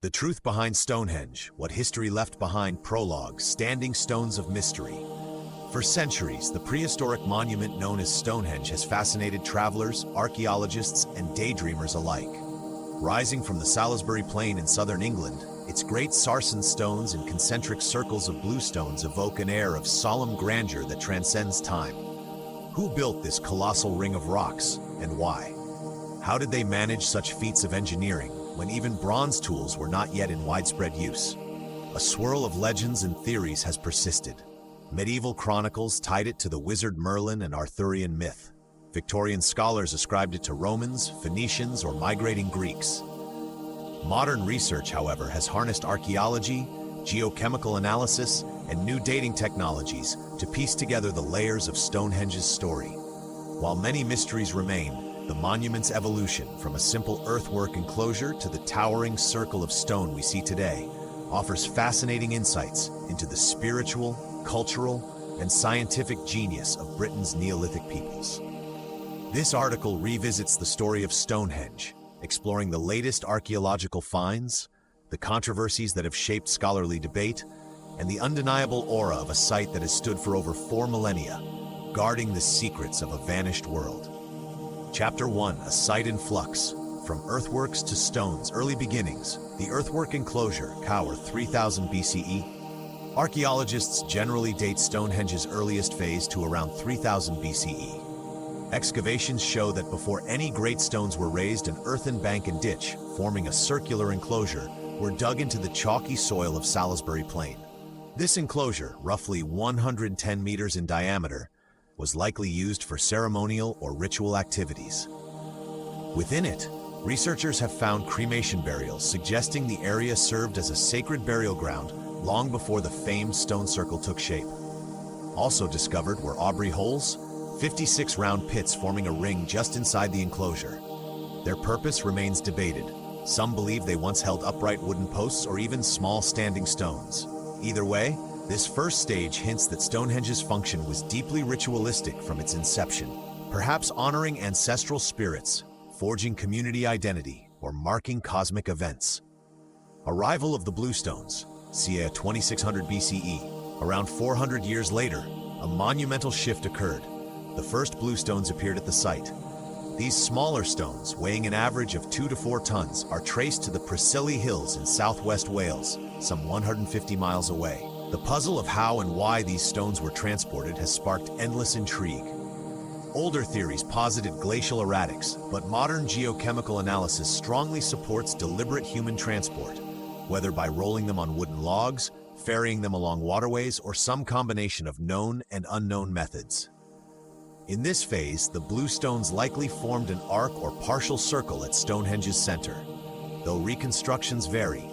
The Truth Behind Stonehenge, What History Left Behind. Prologue, Standing Stones of Mystery. For centuries, the prehistoric monument known as Stonehenge has fascinated travelers, archaeologists, and daydreamers alike. Rising from the Salisbury Plain in southern England, its great sarsen stones and concentric circles of bluestones evoke an air of solemn grandeur that transcends time. Who built this colossal ring of rocks, and why? How did they manage such feats of engineering when even bronze tools were not yet in widespread use? A swirl of legends and theories has persisted. Medieval chronicles tied it to the wizard Merlin and Arthurian myth. Victorian scholars ascribed it to Romans, Phoenicians, or migrating Greeks. Modern research, however, has harnessed archaeology, geochemical analysis, and new dating technologies to piece together the layers of Stonehenge's story. While many mysteries remain, the monument's evolution from a simple earthwork enclosure to the towering circle of stone we see today offers fascinating insights into the spiritual, cultural, and scientific genius of Britain's Neolithic peoples. This article revisits the story of Stonehenge, exploring the latest archaeological finds, the controversies that have shaped scholarly debate, and the undeniable aura of a site that has stood for over 4 millennia, guarding the secrets of a vanished world. Chapter 1, A Site in Flux. From earthworks to stones, early beginnings. The earthwork enclosure, Cower 3000 BCE. Archaeologists generally date Stonehenge's earliest phase to around 3000 BCE. Excavations show that before any great stones were raised, an earthen bank and ditch, forming a circular enclosure, were dug into the chalky soil of Salisbury Plain. This enclosure, roughly 110 meters in diameter, was likely used for ceremonial or ritual activities. Within it, researchers have found cremation burials suggesting the area served as a sacred burial ground long before the famed stone circle took shape. Also discovered were Aubrey holes, 56 round pits forming a ring just inside the enclosure. Their purpose remains debated. Some believe they once held upright wooden posts or even small standing stones. Either way, this first stage hints that Stonehenge's function was deeply ritualistic from its inception, perhaps honoring ancestral spirits, forging community identity, or marking cosmic events. Arrival of the Bluestones, ca. 2600 BCE. Around 400 years later, a monumental shift occurred. The first bluestones appeared at the site. These smaller stones, weighing an average of 2 to 4 tons, are traced to the Preseli Hills in southwest Wales, some 150 miles away. The puzzle of how and why these stones were transported has sparked endless intrigue. Older theories posited glacial erratics, but modern geochemical analysis strongly supports deliberate human transport, whether by rolling them on wooden logs, ferrying them along waterways, or some combination of known and unknown methods. In this phase, the bluestones likely formed an arc or partial circle at Stonehenge's center, though reconstructions vary.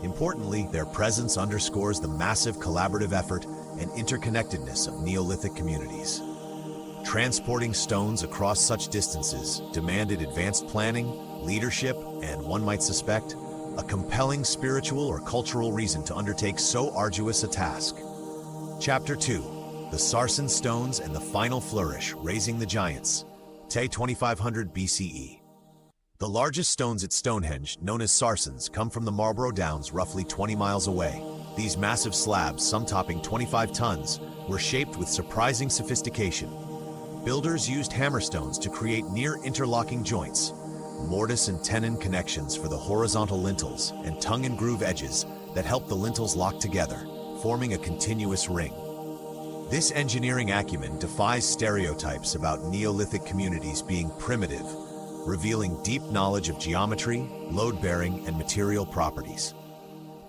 Importantly, their presence underscores the massive collaborative effort and interconnectedness of Neolithic communities. Transporting stones across such distances demanded advanced planning, leadership, and, one might suspect, a compelling spiritual or cultural reason to undertake so arduous a task. Chapter 2. The Sarsen Stones and the Final Flourish, Raising the Giants, Te 2500 BCE. The largest stones at Stonehenge, known as sarsens, come from the Marlborough Downs roughly 20 miles away. These massive slabs, some topping 25 tons, were shaped with surprising sophistication. Builders used hammerstones to create near-interlocking joints, mortise and tenon connections for the horizontal lintels, and tongue-and-groove edges that help the lintels lock together, forming a continuous ring. This engineering acumen defies stereotypes about Neolithic communities being primitive, revealing deep knowledge of geometry, load-bearing, and material properties.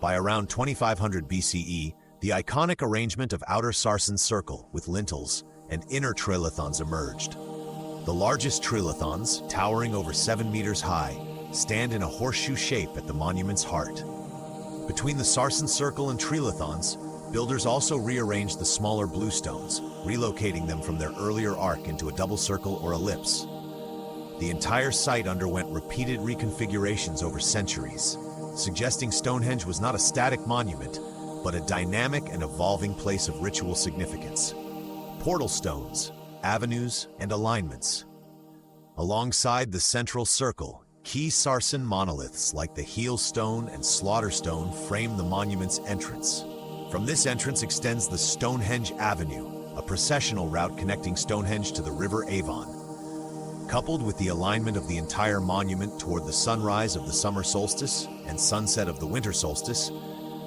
By around 2500 BCE, the iconic arrangement of outer sarsen circle with lintels and inner trilithons emerged. The largest trilithons, towering over 7 meters high, stand in a horseshoe shape at the monument's heart. Between the sarsen circle and trilithons, builders also rearranged the smaller bluestones, relocating them from their earlier arc into a double circle or ellipse. The entire site underwent repeated reconfigurations over centuries, suggesting Stonehenge was not a static monument, but a dynamic and evolving place of ritual significance. Portal stones, avenues, and alignments. Alongside the central circle, Key sarsen monoliths like the heel stone and slaughter stone frame the monument's entrance. From this entrance extends the Stonehenge Avenue, a processional route connecting Stonehenge to the River Avon. Coupled with the alignment of the entire monument toward the sunrise of the summer solstice and sunset of the winter solstice,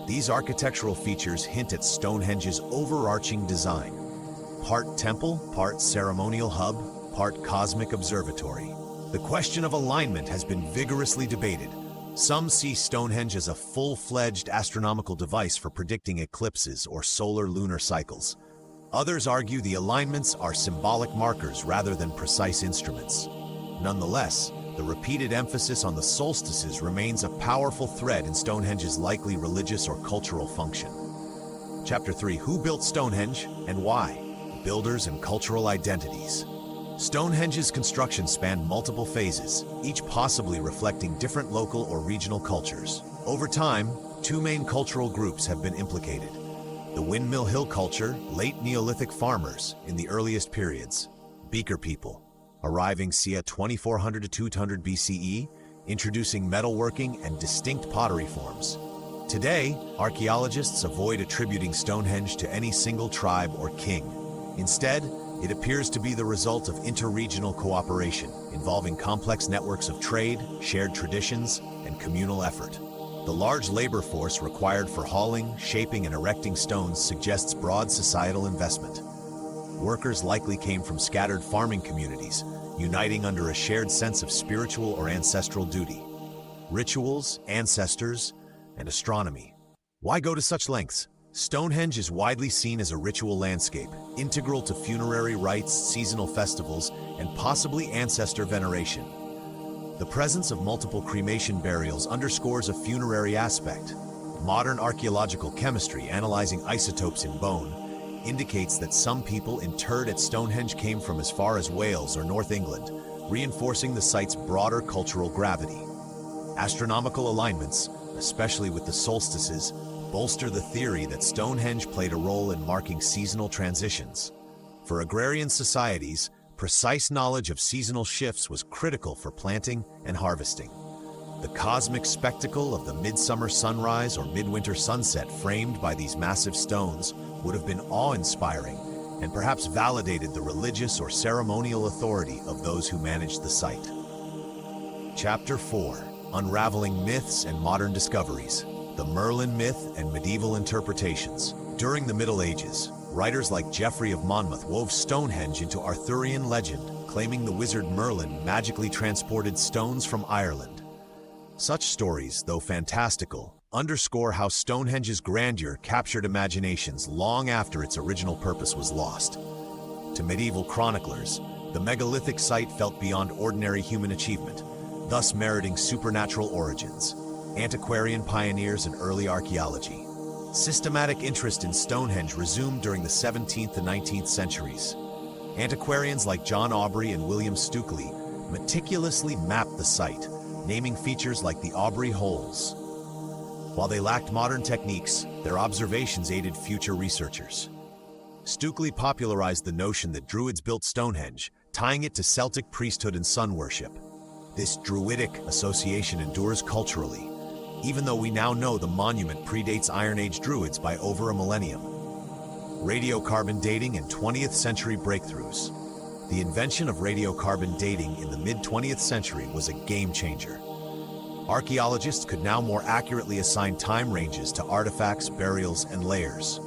these architectural features hint at Stonehenge's overarching design. Part temple, part ceremonial hub, part cosmic observatory. The question of alignment has been vigorously debated. Some see Stonehenge as a full-fledged astronomical device for predicting eclipses or solar-lunar cycles. Others argue the alignments are symbolic markers rather than precise instruments. Nonetheless, the repeated emphasis on the solstices remains a powerful thread in Stonehenge's likely religious or cultural function. Chapter 3. Who built Stonehenge and why? Builders and cultural identities. Stonehenge's construction spanned multiple phases, each possibly reflecting different local or regional cultures. Over time, two main cultural groups have been implicated. The Windmill Hill culture, late Neolithic farmers in the earliest periods. Beaker people, arriving ca. 2400 to 200 BCE, introducing metalworking and distinct pottery forms. Today, archaeologists avoid attributing Stonehenge to any single tribe or king. Instead, it appears to be the result of interregional cooperation, involving complex networks of trade, shared traditions, and communal effort. The large labor force required for hauling, shaping, and erecting stones suggests broad societal investment. Workers likely came from scattered farming communities, uniting under a shared sense of spiritual or ancestral duty. Rituals, ancestors, and astronomy. Why go to such lengths? Stonehenge is widely seen as a ritual landscape, integral to funerary rites, seasonal festivals, and possibly ancestor veneration. The presence of multiple cremation burials underscores a funerary aspect. Modern archaeological chemistry, analyzing isotopes in bone, indicates that some people interred at Stonehenge came from as far as Wales or North England, reinforcing the site's broader cultural gravity. Astronomical alignments, especially with the solstices, bolster the theory that Stonehenge played a role in marking seasonal transitions. For agrarian societies, precise knowledge of seasonal shifts was critical for planting and harvesting. The cosmic spectacle of the midsummer sunrise or midwinter sunset framed by these massive stones would have been awe-inspiring and perhaps validated the religious or ceremonial authority of those who managed the site. Chapter 4. Unraveling Myths and Modern Discoveries. The Merlin Myth and Medieval Interpretations. During the Middle Ages, writers like Geoffrey of Monmouth wove Stonehenge into Arthurian legend, claiming the wizard Merlin magically transported stones from Ireland. Such stories, though fantastical, underscore how Stonehenge's grandeur captured imaginations long after its original purpose was lost. To medieval chroniclers, the megalithic site felt beyond ordinary human achievement, thus meriting supernatural origins. Antiquarian pioneers and early archaeology. Systematic interest in Stonehenge resumed during the 17th and 19th centuries. Antiquarians like John Aubrey and William Stukeley meticulously mapped the site, naming features like the Aubrey Holes. While they lacked modern techniques, their observations aided future researchers. Stukeley popularized the notion that Druids built Stonehenge, tying it to Celtic priesthood and sun worship. This Druidic association endures culturally, even though we now know the monument predates Iron Age Druids by over a millennium. Radiocarbon dating and 20th century breakthroughs. The invention of radiocarbon dating in the mid-20th century was a game changer. Archaeologists could now more accurately assign time ranges to artifacts, burials, and layers.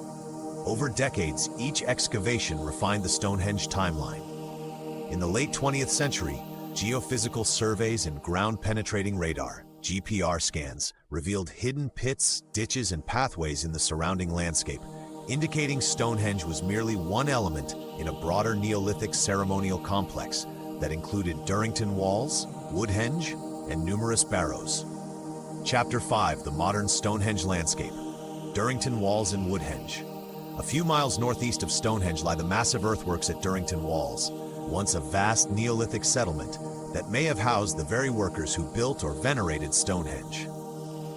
Over decades, each excavation refined the Stonehenge timeline. In the late 20th century, geophysical surveys and ground-penetrating radar (GPR) scans revealed hidden pits, ditches, and pathways in the surrounding landscape, indicating Stonehenge was merely one element in a broader Neolithic ceremonial complex that included Durrington walls, Woodhenge, and numerous barrows. Chapter 5. The Modern Stonehenge Landscape. Durrington Walls and Woodhenge. A few miles northeast of Stonehenge lie the massive earthworks at Durrington Walls, once a vast Neolithic settlement that may have housed the very workers who built or venerated Stonehenge.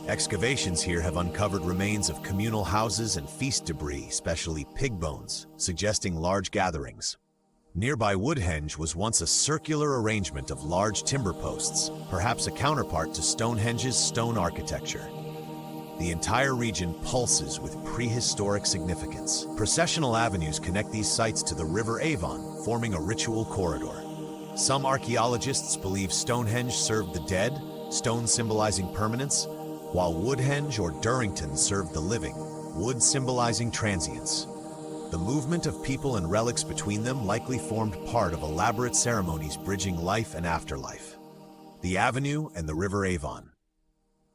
Excavations here have uncovered remains of communal houses and feast debris, especially pig bones, suggesting large gatherings. Nearby Woodhenge was once a circular arrangement of large timber posts, perhaps a counterpart to Stonehenge's stone architecture. The entire region pulses with prehistoric significance. Processional avenues connect these sites to the River Avon, forming a ritual corridor. Some archaeologists believe Stonehenge served the dead, stone symbolizing permanence, while Woodhenge or Durrington served the living, wood symbolizing transience. The movement of people and relics between them likely formed part of elaborate ceremonies bridging life and afterlife. The Avenue and the River Avon.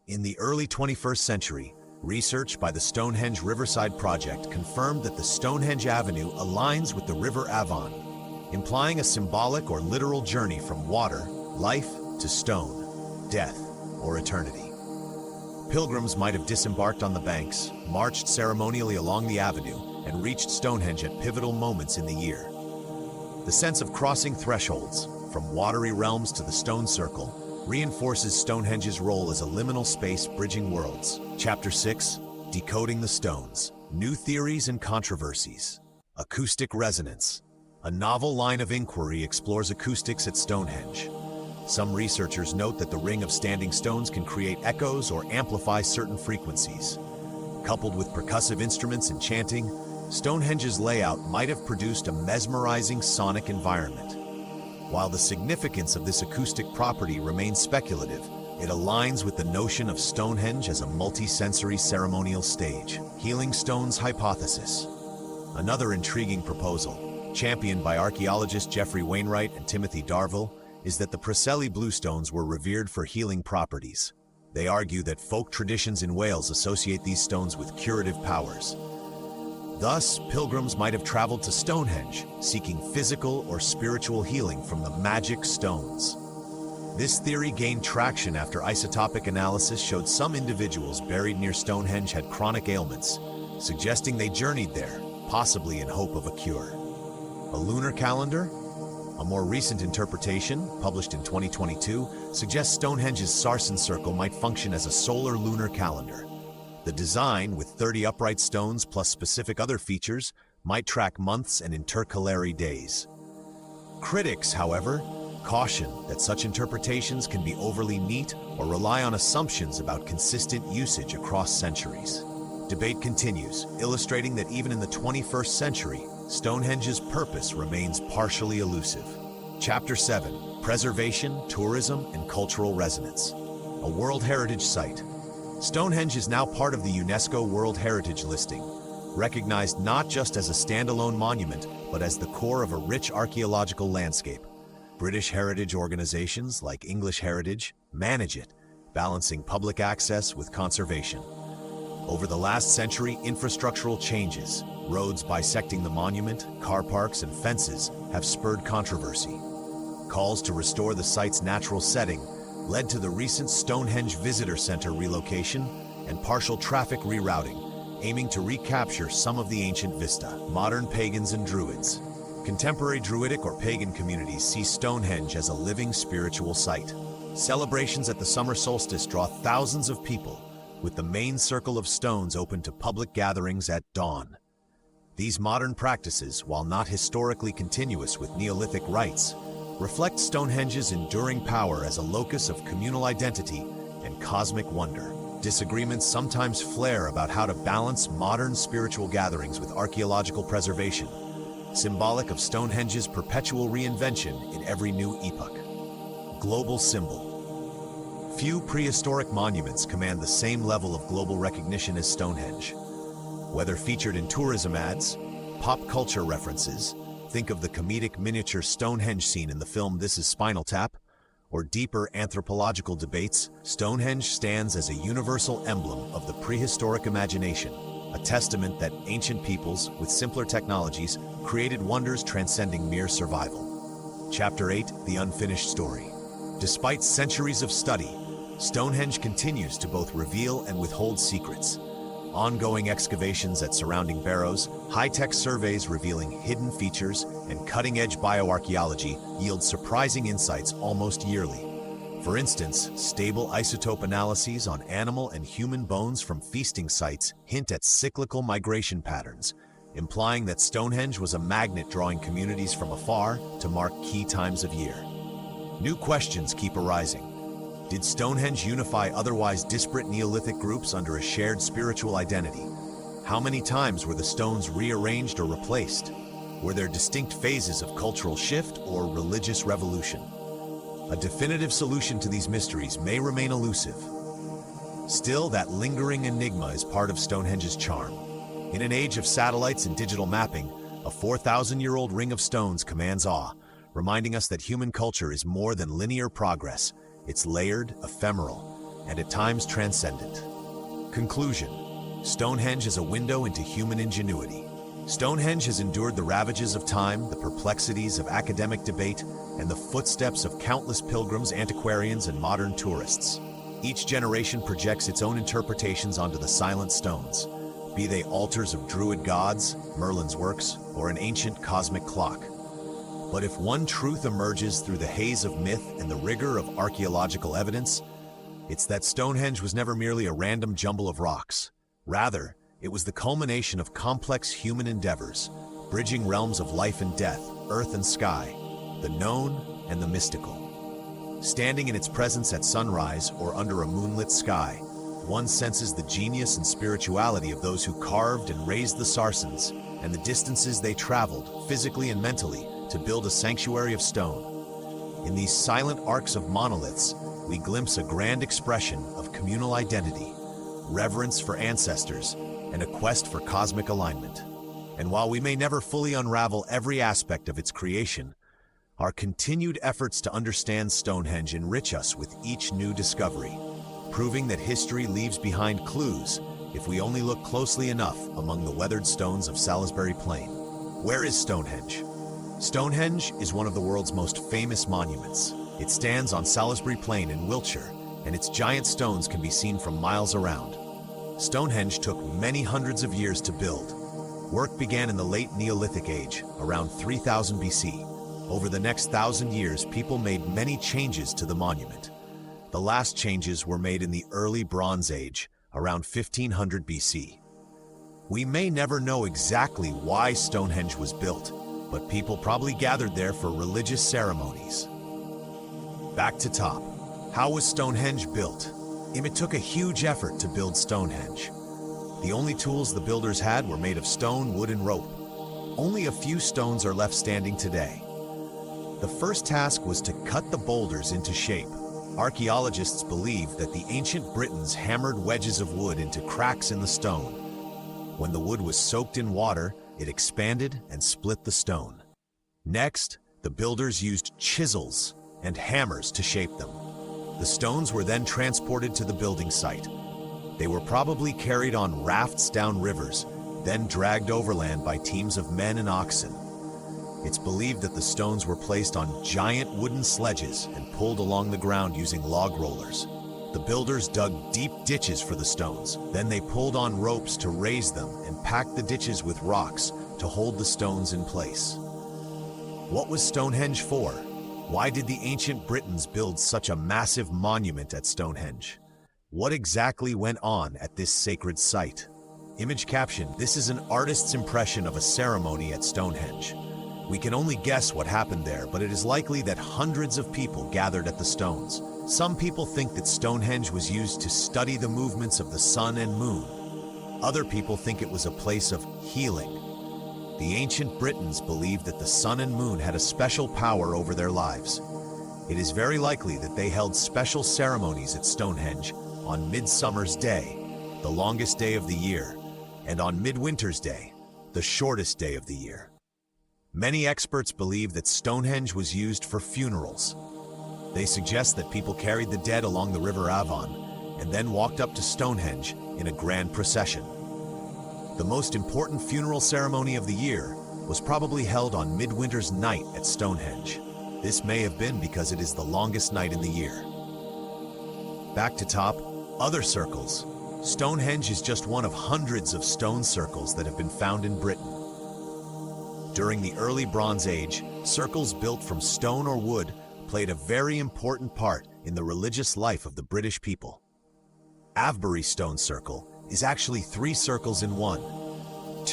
In the early 21st century, research by the Stonehenge Riverside Project confirmed that the Stonehenge Avenue aligns with the River Avon, implying a symbolic or literal journey from water, life, to stone, death, or eternity. Pilgrims might have disembarked on the banks, marched ceremonially along the avenue, and reached Stonehenge at pivotal moments in the year. The sense of crossing thresholds, from watery realms to the stone circle, reinforces Stonehenge's role as a liminal space bridging worlds. Chapter 6, Decoding the Stones, New Theories and Controversies. Acoustic Resonance. A novel line of inquiry explores acoustics at Stonehenge. Some researchers note that the ring of standing stones can create echoes or amplify certain frequencies. Coupled with percussive instruments and chanting, Stonehenge's layout might have produced a mesmerizing sonic environment. While the significance of this acoustic property remains speculative, it aligns with the notion of Stonehenge as a multi-sensory ceremonial stage. Healing Stones Hypothesis. Another intriguing proposal, championed by archaeologists Geoffrey Wainwright and Timothy Darvill, is that the Preseli bluestones were revered for healing properties. They argue that folk traditions in Wales associate these stones with curative powers. Thus, pilgrims might have traveled to Stonehenge, seeking physical or spiritual healing from the magic stones. This theory gained traction after isotopic analysis showed some individuals buried near Stonehenge had chronic ailments, suggesting they journeyed there, possibly in hope of a cure. A lunar calendar? A more recent interpretation, published in 2022, suggests Stonehenge's Sarsen Circle might function as a solar lunar calendar. The design, with 30 upright stones plus specific other features, might track months and intercalary days. Critics, however, caution that such interpretations can be overly neat or rely on assumptions about consistent usage across centuries. Debate continues, illustrating that even in the 21st century, Stonehenge's purpose remains partially elusive. Chapter 7, Preservation, Tourism, and Cultural Resonance. A World Heritage Site. Stonehenge is now part of the UNESCO World Heritage listing, recognized not just as a standalone monument, but as the core of a rich archaeological landscape. British heritage organizations like English Heritage manage it, balancing public access with conservation. Over the last century, infrastructural changes, roads bisecting the monument, car parks, and fences have spurred controversy. Calls to restore the site's natural setting led to the recent Stonehenge Visitor Center relocation and partial traffic rerouting, aiming to recapture some of the ancient vista. Modern pagans and druids. Contemporary druidic or pagan communities see Stonehenge as a living spiritual site. Celebrations at the summer solstice draw thousands of people, with the main circle of stones open to public gatherings at dawn. These modern practices, while not historically continuous with Neolithic rites, reflect Stonehenge's enduring power as a locus of communal identity and cosmic wonder. Disagreements sometimes flare about how to balance modern spiritual gatherings with archaeological preservation, symbolic of Stonehenge's perpetual reinvention in every new epoch. Global symbol. Few prehistoric monuments command the same level of global recognition as Stonehenge. Whether featured in tourism ads, pop culture references, think of the comedic miniature Stonehenge scene in the film This Is Spinal Tap, or deeper anthropological debates, Stonehenge stands as a universal emblem of the prehistoric imagination, a testament that ancient peoples, with simpler technologies, created wonders transcending mere survival. Chapter 8, The Unfinished Story. Despite centuries of study, Stonehenge continues to both reveal and withhold secrets. Ongoing excavations at surrounding barrows, high-tech surveys revealing hidden features, and cutting-edge bioarchaeology yield surprising insights almost yearly. For instance, stable isotope analyses on animal and human bones from feasting sites hint at cyclical migration patterns, implying that Stonehenge was a magnet drawing communities from afar to mark key times of year. New questions keep arising. Did Stonehenge unify otherwise disparate Neolithic groups under a shared spiritual identity? How many times were the stones rearranged or replaced? Were there distinct phases of cultural shift or religious revolution? A definitive solution to these mysteries may remain elusive. Still, that lingering enigma is part of Stonehenge's charm. In an age of satellites and digital mapping, a 4,000-year-old ring of stones commands awe, reminding us that human culture is more than linear progress. It's layered, ephemeral, and at times transcendent. Conclusion: Stonehenge is a window into human ingenuity. Stonehenge has endured the ravages of time, the perplexities of academic debate, and the footsteps of countless pilgrims, antiquarians, and modern tourists. Each generation projects its own interpretations onto the silent stones, be they altars of druid gods, Merlin's works, or an ancient cosmic clock. But if one truth emerges through the haze of myth and the rigor of archaeological evidence, it's that Stonehenge was never merely a random jumble of rocks. Rather, it was the culmination of complex human endeavors, bridging realms of life and death, earth and sky, the known and the mystical. Standing in its presence at sunrise or under a moonlit sky, one senses the genius and spirituality of those who carved and raised the sarsens, and the distances they traveled, physically and mentally, to build a sanctuary of stone. In these silent arcs of monoliths, we glimpse a grand expression of communal identity, reverence for ancestors, and a quest for cosmic alignment. And while we may never fully unravel every aspect of its creation, our continued efforts to understand Stonehenge enrich us with each new discovery, proving that history leaves behind clues if we only look closely enough among the weathered stones of Salisbury Plain. Where is Stonehenge? Stonehenge is one of the world's most famous monuments. It stands on Salisbury Plain in Wiltshire, and its giant stones can be seen from miles around. Stonehenge took many hundreds of years to build. Work began in the late Neolithic age, around 3000 BC. Over the next 1,000 years, people made many changes to the monument. The last changes were made in the early Bronze Age, around 1500 BC. We may never know exactly why Stonehenge was built, but people probably gathered there for religious ceremonies. Back to top. How was Stonehenge built? It took a huge effort to build Stonehenge. The only tools the builders had were made of stone, wood, and rope. Only a few stones are left standing today. The first task was to cut the boulders into shape. Archaeologists believe that the ancient Britons hammered wedges of wood into cracks in the stone. When the wood was soaked in water, it expanded and split the stone. Next, the builders used chisels and hammers to shape them. The stones were then transported to the building site. They were probably carried on rafts down rivers, then dragged overland by teams of men and oxen. It's believed that the stones were placed on giant wooden sledges and pulled along the ground using log rollers. The builders dug deep ditches for the stones. Then they pulled on ropes to raise them and packed the ditches with rocks to hold the stones in place. What was Stonehenge for? Why did the ancient Britons build such a massive monument at Stonehenge? What exactly went on at this sacred site? Image caption: this is an artist's impression of a ceremony at Stonehenge. We can only guess what happened there, but it is likely that hundreds of people gathered at the stones. Some people think that Stonehenge was used to study the movements of the sun and moon. Other people think it was a place of healing. The ancient Britons believed that the sun and moon had a special power over their lives. It is very likely that they held special ceremonies at Stonehenge on Midsummer's Day, the longest day of the year, and on Midwinter's Day, the shortest day of the year. Many experts believe that Stonehenge was used for funerals. They suggest that people carried the dead along the River Avon and then walked up to Stonehenge in a grand procession. The most important funeral ceremony of the year was probably held on Midwinter's Night at Stonehenge. This may have been because it is the longest night in the year. Back to top, other circles. Stonehenge is just one of hundreds of stone circles that have been found in Britain. During the early Bronze Age, circles built from stone or wood played a very important part in the religious life of the British people. Avebury Stone Circle is actually 3 circles in one.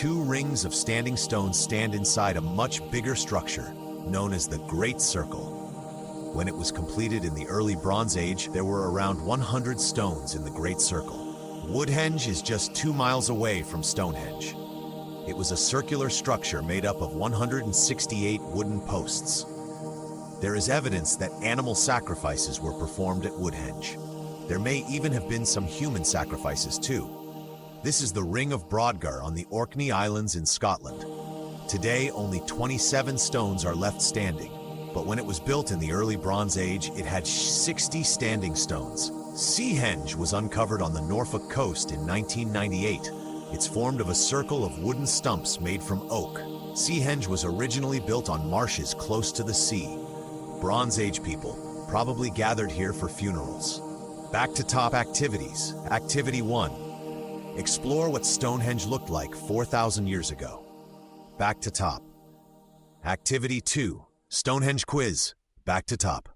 two rings of standing stones stand inside a much bigger structure, known as the Great Circle. When it was completed in the early Bronze Age, there were around 100 stones in the Great Circle. Woodhenge is just 2 miles away from Stonehenge. It was a circular structure made up of 168 wooden posts. There is evidence that animal sacrifices were performed at Woodhenge. There may even have been some human sacrifices too. This is the Ring of Brodgar on the Orkney Islands in Scotland. Today, only 27 stones are left standing, but when it was built in the early Bronze Age, it had 60 standing stones. Stonehenge was uncovered on the Norfolk coast in 1998. It's formed of a circle of wooden stumps made from oak. Stonehenge was originally built on marshes close to the sea. Bronze Age people probably gathered here for funerals. Back to top activities. Activity 1. Explore what Stonehenge looked like 4,000 years ago. Back to top. Activity 2. Stonehenge quiz. Back to top.